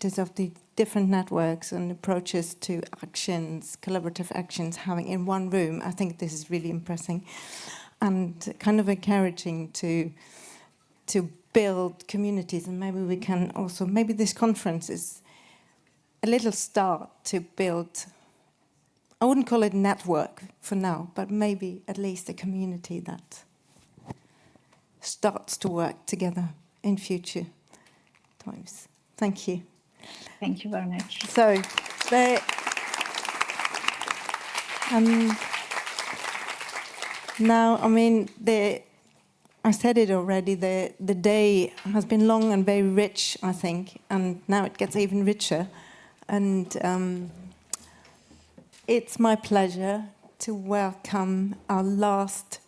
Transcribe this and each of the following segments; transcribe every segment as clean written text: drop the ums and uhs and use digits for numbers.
complexities of the different networks and approaches to actions, collaborative actions, having in one room, I think this is really impressive and kind of encouraging to build communities. And maybe we can also, maybe this conference is a little start to build, I wouldn't call it network for now, but maybe at least a community that starts to work together in future times. Thank you. Thank you very much. So, now, I mean, I said it already, the day has been long and very rich, I think, and now it gets even richer. And it's my pleasure to welcome our last,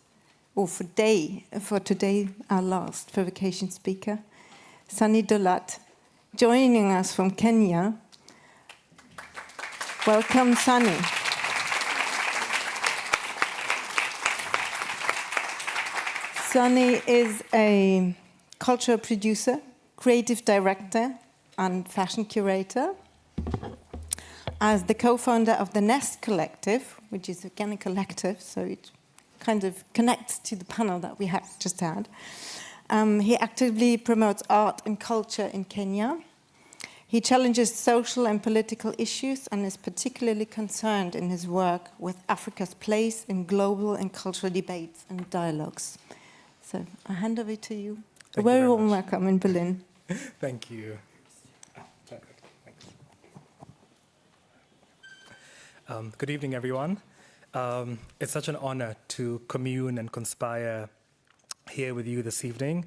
or for today, our last Provocation speaker, Sunny Dolat, joining us from Kenya. Welcome, Sunny. Sunny is a cultural producer, creative director, and fashion curator. As the co-founder of the Nest Collective, which is again a collective, so it kind of connects to the panel that we have just had. He actively promotes art and culture in Kenya. He challenges social and political issues and is particularly concerned in his work with Africa's place in global and cultural debates and dialogues. So I hand over to you. A very warm welcome in Berlin. Thank you. Perfect. Thanks. Good evening, everyone. It's such an honor to commune and conspire here with you this evening.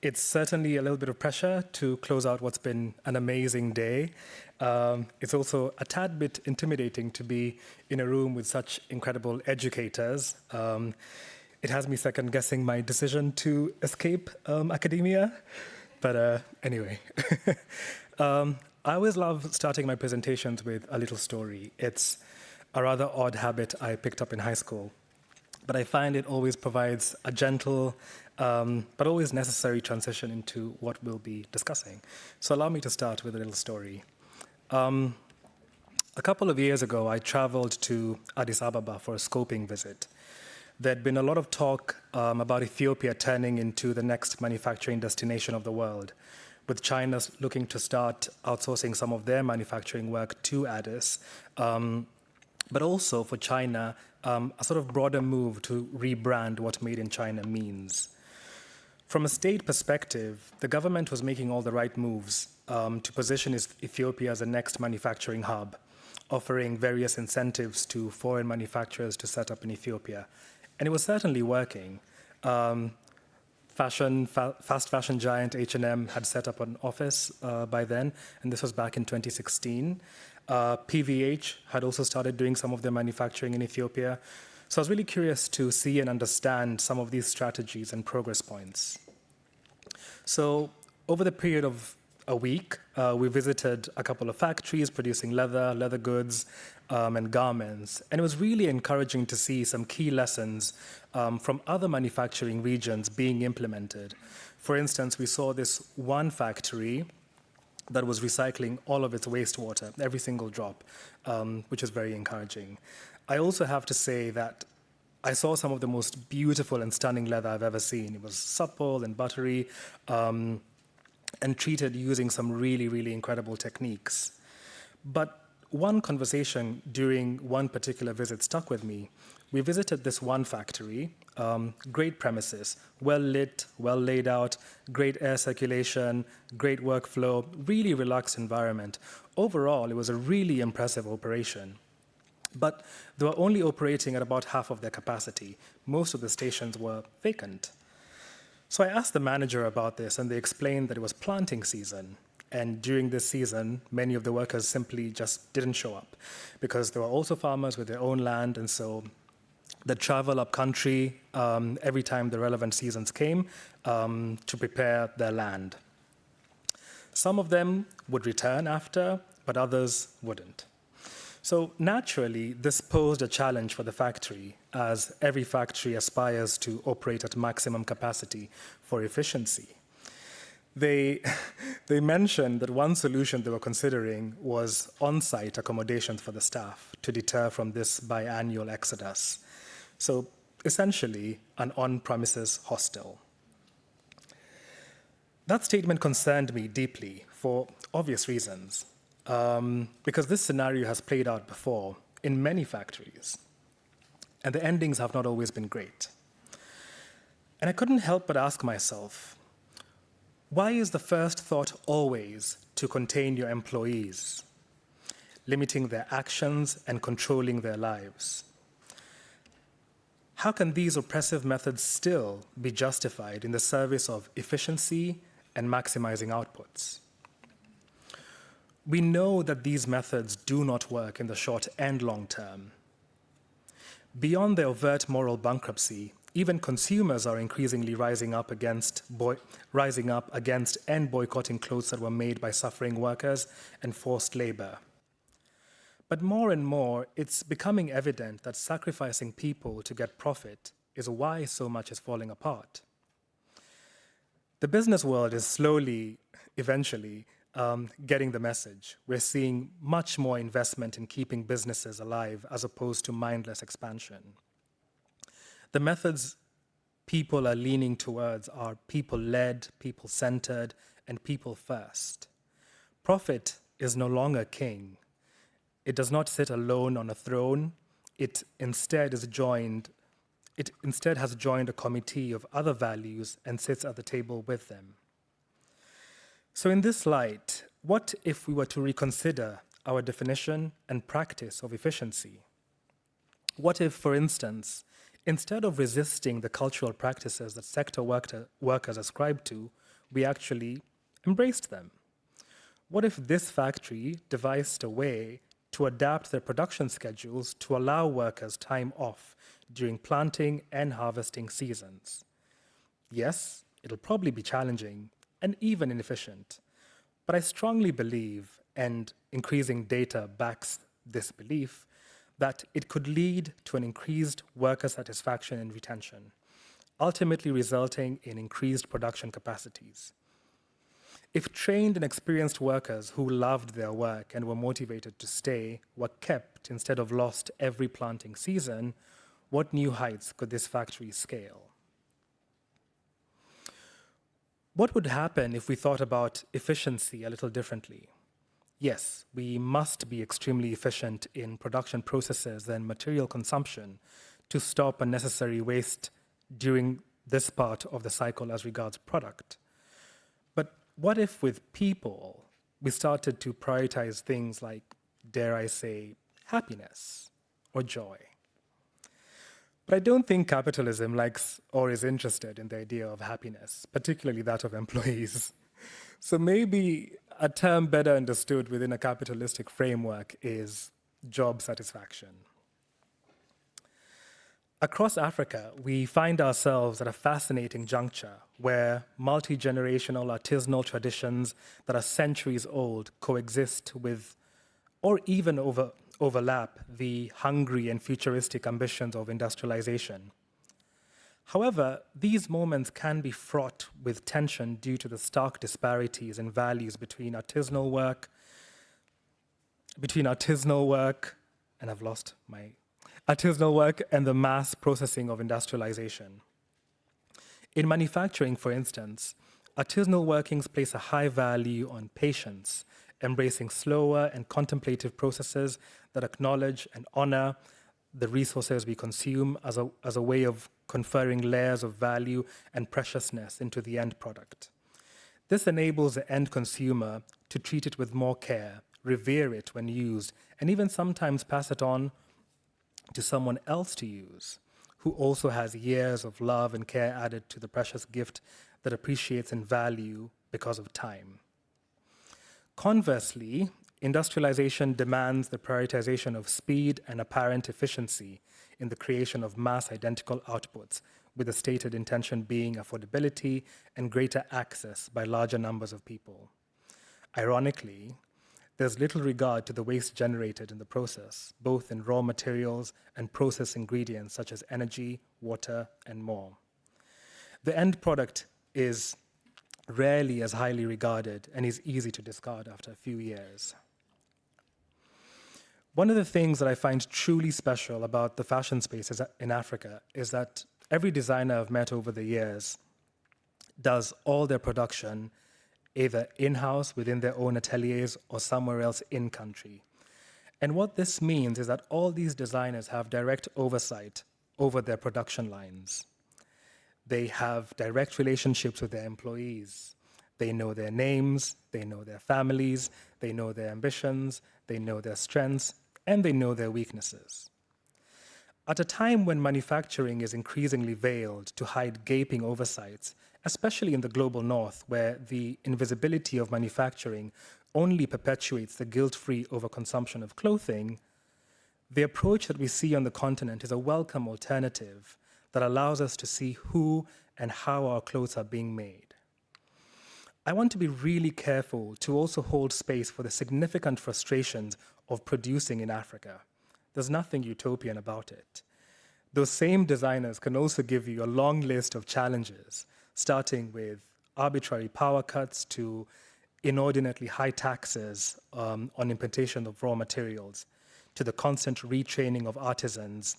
It's certainly a little bit of pressure to close out what's been an amazing day. It's also a tad bit intimidating to be in a room with such incredible educators. It has me second-guessing my decision to escape academia, but anyway. I always love starting my presentations with a little story. It's a rather odd habit I picked up in high school, but I find it always provides a gentle but always necessary transition into what we'll be discussing. So allow me to start with a little story. A couple of years ago, I traveled to Addis Ababa for a scoping visit. There'd been a lot of talk about Ethiopia turning into the next manufacturing destination of the world, with China looking to start outsourcing some of their manufacturing work to Addis, but also for China, a sort of broader move to rebrand what Made in China means. From a state perspective, the government was making all the right moves to position Ethiopia as the next manufacturing hub, offering various incentives to foreign manufacturers to set up in Ethiopia. And it was certainly working. Fast fashion giant H&M had set up an office by then, and this was back in 2016. PVH had also started doing some of their manufacturing in Ethiopia. So I was really curious to see and understand some of these strategies and progress points. So over the period of a week, we visited a couple of factories producing leather goods, and garments. And it was really encouraging to see some key lessons from other manufacturing regions being implemented. For instance, we saw this one factory that was recycling all of its wastewater, every single drop, which is very encouraging. I also have to say that I saw some of the most beautiful and stunning leather I've ever seen. It was supple and buttery, and treated using some really, really incredible techniques. But one conversation during one particular visit stuck with me. We visited this one factory, great premises, well lit, well laid out, great air circulation, great workflow, really relaxed environment. Overall, it was a really impressive operation. But they were only operating at about half of their capacity. Most of the stations were vacant. So I asked the manager about this, and they explained that it was planting season. And during this season, many of the workers simply just didn't show up because they were also farmers with their own land, and so they'd travel up country every time the relevant seasons came to prepare their land. Some of them would return after, but others wouldn't. So naturally, this posed a challenge for the factory, as every factory aspires to operate at maximum capacity for efficiency. they, they mentioned that one solution they were considering was on-site accommodations for the staff to deter from this biannual exodus. So essentially, an on-premises hostel. That statement concerned me deeply for obvious reasons, because this scenario has played out before in many factories, and the endings have not always been great. And I couldn't help but ask myself, why is the first thought always to contain your employees, limiting their actions and controlling their lives? How can these oppressive methods still be justified in the service of efficiency and maximizing outputs? We know that these methods do not work in the short and long term. Beyond the overt moral bankruptcy, even consumers are increasingly rising up against and boycotting clothes that were made by suffering workers and forced labor. But more and more, it's becoming evident that sacrificing people to get profit is why so much is falling apart. The business world is slowly, eventually, getting the message. We're seeing much more investment in keeping businesses alive as opposed to mindless expansion. The methods people are leaning towards are people-led, people-centered, and people-first. Profit is no longer king. It does not sit alone on a throne. It instead has joined a committee of other values and sits at the table with them. So in this light, what if we were to reconsider our definition and practice of efficiency? What if, for instance, instead of resisting the cultural practices that sector workers ascribe to, we actually embraced them? What if this factory devised a way to adapt their production schedules to allow workers time off during planting and harvesting seasons? Yes, it'll probably be challenging and even inefficient, but I strongly believe, and increasing data backs this belief, that it could lead to an increased worker satisfaction and retention, ultimately resulting in increased production capacities. If trained and experienced workers who loved their work and were motivated to stay were kept instead of lost every planting season, what new heights could this factory scale? What would happen if we thought about efficiency a little differently? Yes, we must be extremely efficient in production processes and material consumption to stop unnecessary waste during this part of the cycle as regards product. But what if with people, we started to prioritize things like, dare I say, happiness or joy? But I don't think capitalism likes or is interested in the idea of happiness, particularly that of employees. So maybe a term better understood within a capitalistic framework is job satisfaction. Across Africa, we find ourselves at a fascinating juncture where multi-generational artisanal traditions that are centuries old coexist with, or even overlap, the hungry and futuristic ambitions of industrialization. However, these moments can be fraught with tension due to the stark disparities in values between artisanal work, and the mass processing of industrialization. In manufacturing, for instance, artisanal workings place a high value on patience, embracing slower and contemplative processes that acknowledge and honor the resources we consume as a way of conferring layers of value and preciousness into the end product. This enables the end consumer to treat it with more care, revere it when used, and even sometimes pass it on to someone else to use, who also has years of love and care added to the precious gift that appreciates in value because of time. Conversely, industrialization demands the prioritization of speed and apparent efficiency in the creation of mass identical outputs, with the stated intention being affordability and greater access by larger numbers of people. Ironically, there's little regard to the waste generated in the process, both in raw materials and process ingredients such as energy, water, and more. The end product is rarely as highly regarded, and is easy to discard after a few years. One of the things that I find truly special about the fashion space in Africa is that every designer I've met over the years does all their production either in-house within their own ateliers or somewhere else in-country. And what this means is that all these designers have direct oversight over their production lines. They have direct relationships with their employees. They know their names, they know their families, they know their ambitions, they know their strengths, and they know their weaknesses. At a time when manufacturing is increasingly veiled to hide gaping oversights, especially in the global north, where the invisibility of manufacturing only perpetuates the guilt-free overconsumption of clothing, the approach that we see on the continent is a welcome alternative that allows us to see who and how our clothes are being made. I want to be really careful to also hold space for the significant frustrations of producing in Africa. There's nothing utopian about it. Those same designers can also give you a long list of challenges, starting with arbitrary power cuts to inordinately high taxes on importation of raw materials, to the constant retraining of artisans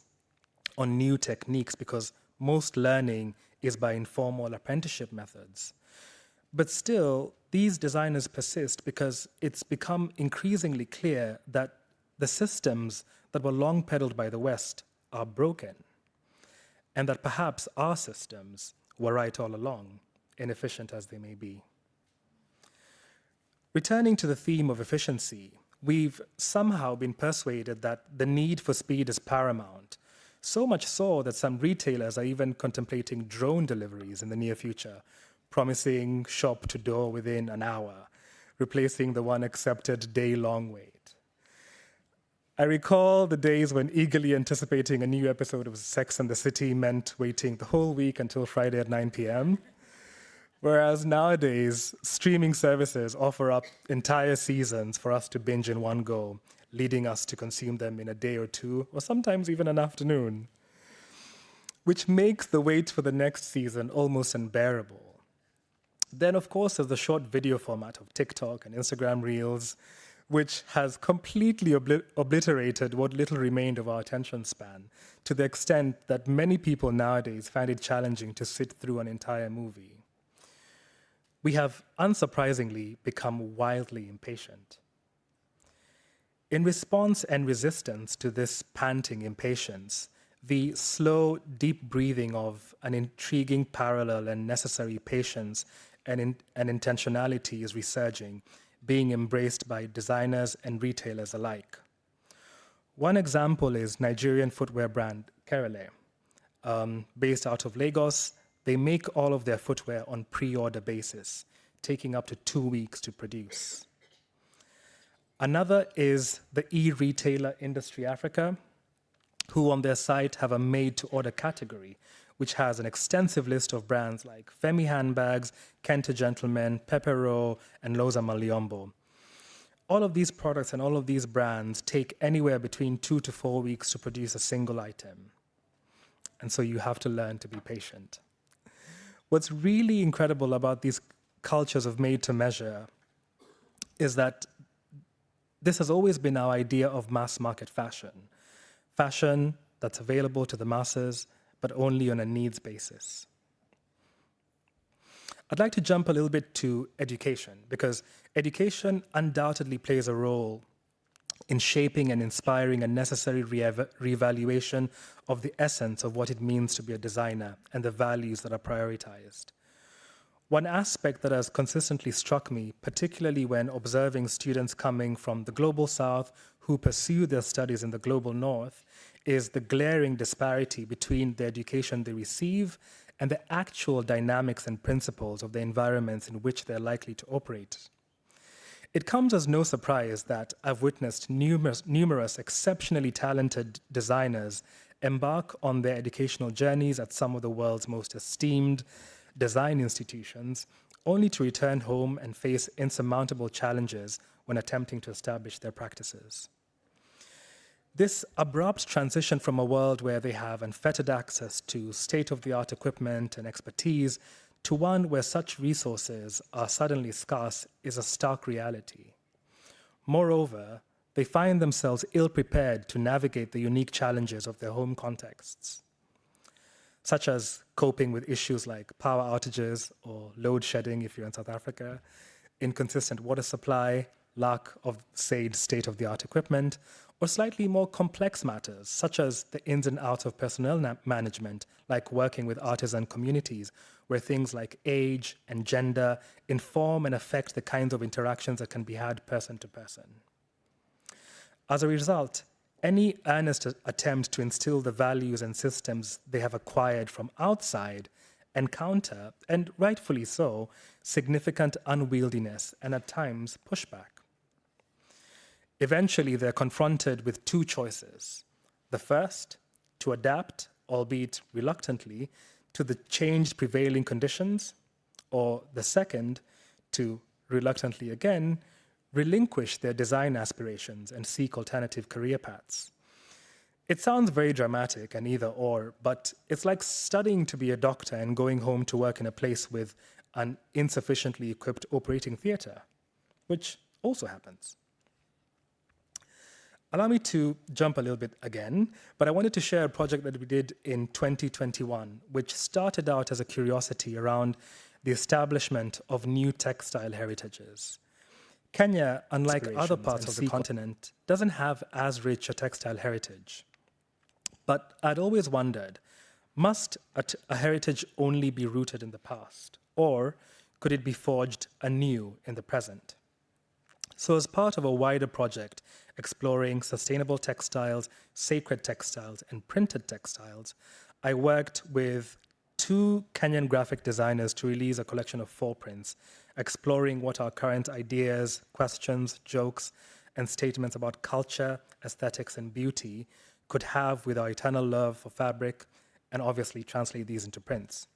on new techniques, because most learning is by informal apprenticeship methods. But still, these designers persist because it's become increasingly clear that the systems that were long peddled by the West are broken, and that perhaps our systems were right all along, inefficient as they may be. Returning to the theme of efficiency, we've somehow been persuaded that the need for speed is paramount, so much so that some retailers are even contemplating drone deliveries in the near future, promising shop to door within an hour, replacing the one accepted day-long wait. I recall the days when eagerly anticipating a new episode of Sex and the City meant waiting the whole week until Friday at 9 p.m., whereas nowadays, streaming services offer up entire seasons for us to binge in one go, leading us to consume them in a day or two, or sometimes even an afternoon, which makes the wait for the next season almost unbearable. Then, of course, there's the short video format of TikTok and Instagram Reels, which has completely obliterated what little remained of our attention span, to the extent that many people nowadays find it challenging to sit through an entire movie. We have, unsurprisingly, become wildly impatient. In response and resistance to this panting impatience, the slow, deep breathing of an intriguing parallel and necessary patience and intentionality is resurging, being embraced by designers and retailers alike. One example is Nigerian footwear brand Kerele. Based out of Lagos, they make all of their footwear on pre-order basis, taking up to 2 weeks to produce. Another is the e-retailer Industry Africa, who on their site have a made-to-order category, which has an extensive list of brands like Femi Handbags, Kente Gentlemen, Pepero, and Loza Maliombo. All of these products and all of these brands take anywhere between 2 to 4 weeks to produce a single item. And so you have to learn to be patient. What's really incredible about these cultures of made to measure is that this has always been our idea of mass market fashion. Fashion that's available to the masses, but only on a needs basis. I'd like to jump a little bit to education, because education undoubtedly plays a role in shaping and inspiring a necessary reevaluation of the essence of what it means to be a designer and the values that are prioritized. One aspect that has consistently struck me, particularly when observing students coming from the global south who pursue their studies in the global north, is the glaring disparity between the education they receive and the actual dynamics and principles of the environments in which they're likely to operate. It comes as no surprise that I've witnessed numerous exceptionally talented designers embark on their educational journeys at some of the world's most esteemed design institutions, only to return home and face insurmountable challenges when attempting to establish their practices. This abrupt transition from a world where they have unfettered access to state-of-the-art equipment and expertise to one where such resources are suddenly scarce is a stark reality. Moreover, they find themselves ill-prepared to navigate the unique challenges of their home contexts, such as coping with issues like power outages or load shedding if you're in South Africa, inconsistent water supply, lack of, say, state-of-the-art equipment, or slightly more complex matters, such as the ins and outs of personnel management, like working with artisan communities, where things like age and gender inform and affect the kinds of interactions that can be had person to person. As a result, any earnest attempt to instill the values and systems they have acquired from outside encounter, and rightfully so, significant unwieldiness and at times pushback. Eventually, they're confronted with two choices. The first, to adapt, albeit reluctantly, to the changed prevailing conditions, or the second, to reluctantly again, relinquish their design aspirations and seek alternative career paths. It sounds very dramatic and either or, but it's like studying to be a doctor and going home to work in a place with an insufficiently equipped operating theater, which also happens. Allow me to jump a little bit again, but I wanted to share a project that we did in 2021, which started out as a curiosity around the establishment of new textile heritages. Kenya, unlike other parts of the continent, doesn't have as rich a textile heritage. But I'd always wondered, must a heritage only be rooted in the past, or could it be forged anew in the present? So as part of a wider project exploring sustainable textiles, sacred textiles, and printed textiles, I worked with 2 Kenyan graphic designers to release a collection of 4 prints, exploring what our current ideas, questions, jokes, and statements about culture, aesthetics, and beauty could have with our eternal love for fabric, and obviously translate these into prints.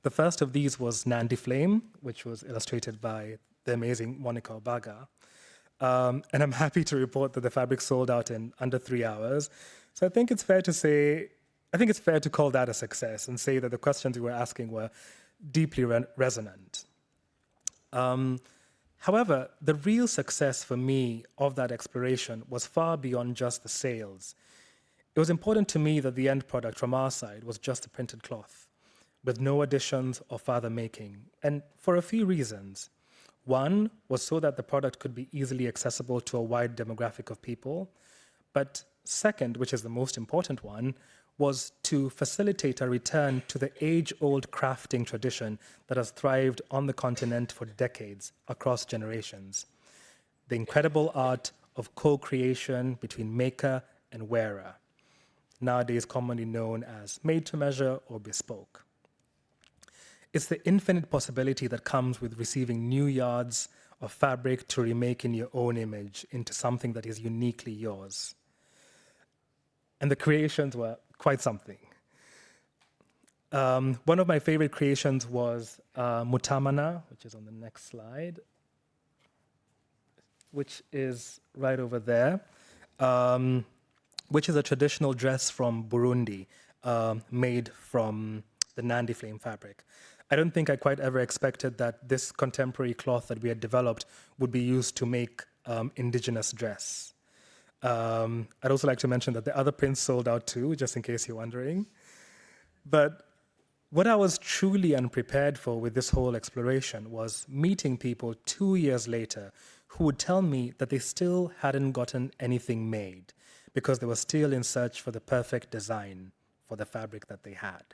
The first of these was Nandi Flame, which was illustrated by the amazing Monica Obaga. And I'm happy to report that the fabric sold out in under 3 hours. So I think it's fair to call that a success and say that the questions we were asking were deeply resonant. However, the real success for me of that exploration was far beyond just the sales. It was important to me that the end product from our side was just a printed cloth, with no additions or further making, and for a few reasons. One was so that the product could be easily accessible to a wide demographic of people. But second, which is the most important one, was to facilitate a return to the age-old crafting tradition that has thrived on the continent for decades across generations. The incredible art of co-creation between maker and wearer, nowadays commonly known as made-to-measure or bespoke. It's the infinite possibility that comes with receiving new yards of fabric to remake in your own image into something that is uniquely yours. And the creations were quite something. One of my favorite creations was Mutamana, which is on the next slide, which is right over there, which is a traditional dress from Burundi made from the Nandi Flame fabric. I don't think I quite ever expected that this contemporary cloth that we had developed would be used to make indigenous dress. I'd also like to mention that the other prints sold out too, just in case you're wondering. But what I was truly unprepared for with this whole exploration was meeting people 2 years later who would tell me that they still hadn't gotten anything made because they were still in search for the perfect design for the fabric that they had.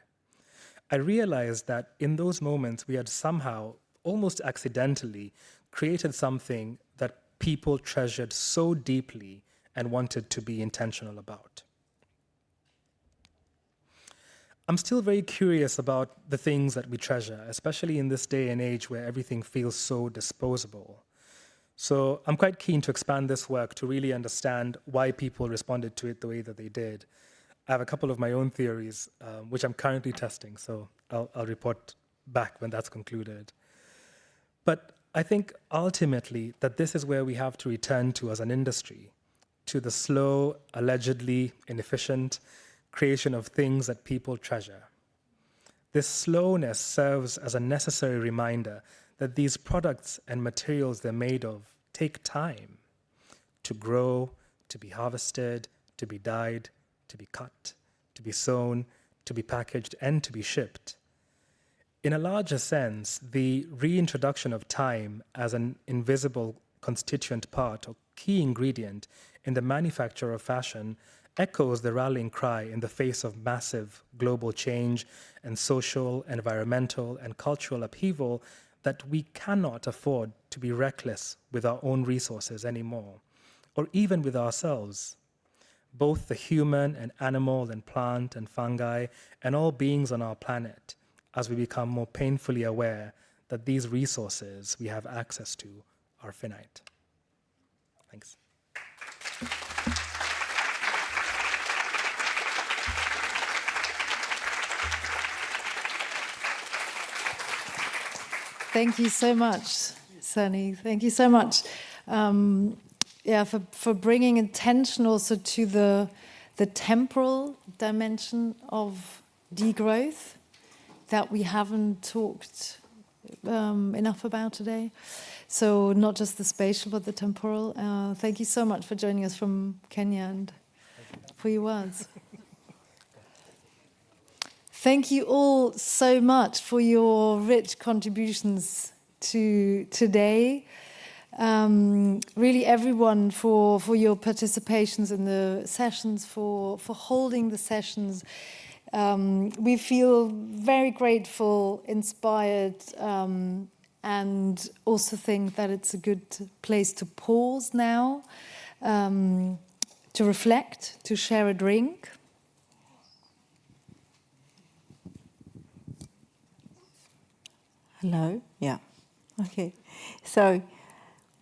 I realized that in those moments, we had somehow, almost accidentally, created something that people treasured so deeply and wanted to be intentional about. I'm still very curious about the things that we treasure, especially in this day and age where everything feels so disposable. So I'm quite keen to expand this work to really understand why people responded to it the way that they did. I have a couple of my own theories, which I'm currently testing, so I'll report back when that's concluded. But I think ultimately that this is where we have to return to as an industry, to the slow, allegedly inefficient creation of things that people treasure. This slowness serves as a necessary reminder that these products and materials they're made of take time to grow, to be harvested, to be dyed, to be cut, to be sewn, to be packaged, and to be shipped. In a larger sense, the reintroduction of time as an invisible constituent part or key ingredient in the manufacture of fashion echoes the rallying cry in the face of massive global change and social, environmental, and cultural upheaval that we cannot afford to be reckless with our own resources anymore, or even with ourselves. Both the human and animal and plant and fungi and all beings on our planet, as we become more painfully aware that these resources we have access to are finite. Thanks. Thank you so much, Sunny. Thank you so much. For bringing attention also to the temporal dimension of degrowth that we haven't talked enough about today. So not just the spatial, but the temporal. Thank you so much for joining us from Kenya and for your words. Thank you all so much for your rich contributions to today. Really everyone for your participations in the sessions, for holding the sessions. We feel very grateful, inspired, and also think that it's a good place to pause now, to reflect, to share a drink. Hello? Yeah. Okay. So,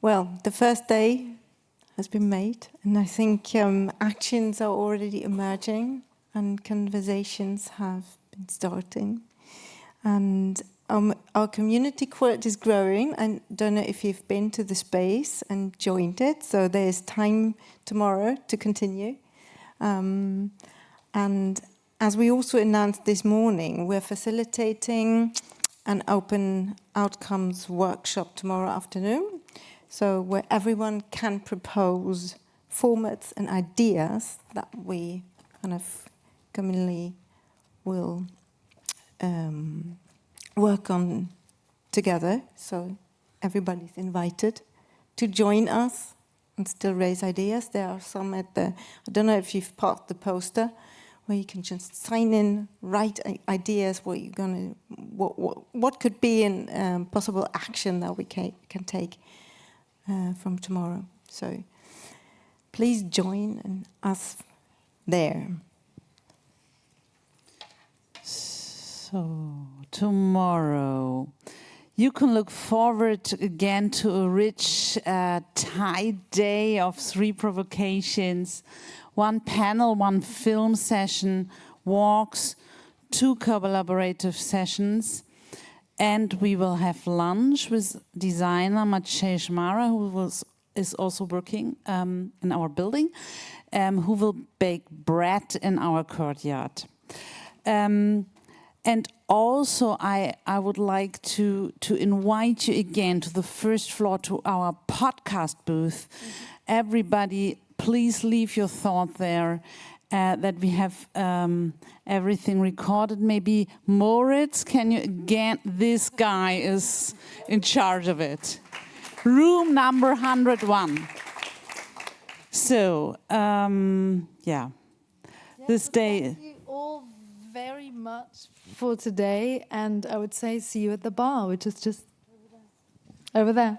well, the first day has been made, and I think actions are already emerging and conversations have been starting. And our community quilt is growing. I don't know if you've been to the space and joined it, so there's time tomorrow to continue. And as we also announced this morning, we're facilitating an open outcomes workshop tomorrow afternoon, so where everyone can propose formats and ideas that we kind of commonly will work on together. So everybody's invited to join us and still raise ideas. There are some at the, I don't know if you've passed the poster, where you can just sign in, write ideas, what could be a possible action that we can take from tomorrow. So please join us there. So tomorrow, you can look forward again to a rich, tight day of 3 provocations. 1 panel, 1 film session, walks, 2 collaborative sessions, and we will have lunch with designer Maciej Szmara, who is also working in our building, who will bake bread in our courtyard. And also, I would like to invite you again to the first floor to our podcast booth. Everybody, please leave your thought there, that we have everything recorded. Maybe Moritz, can you again, this guy is in charge of it. Room number 101. So, this day. Thank you all very much for today, and I would say see you at the bar, which is just over there.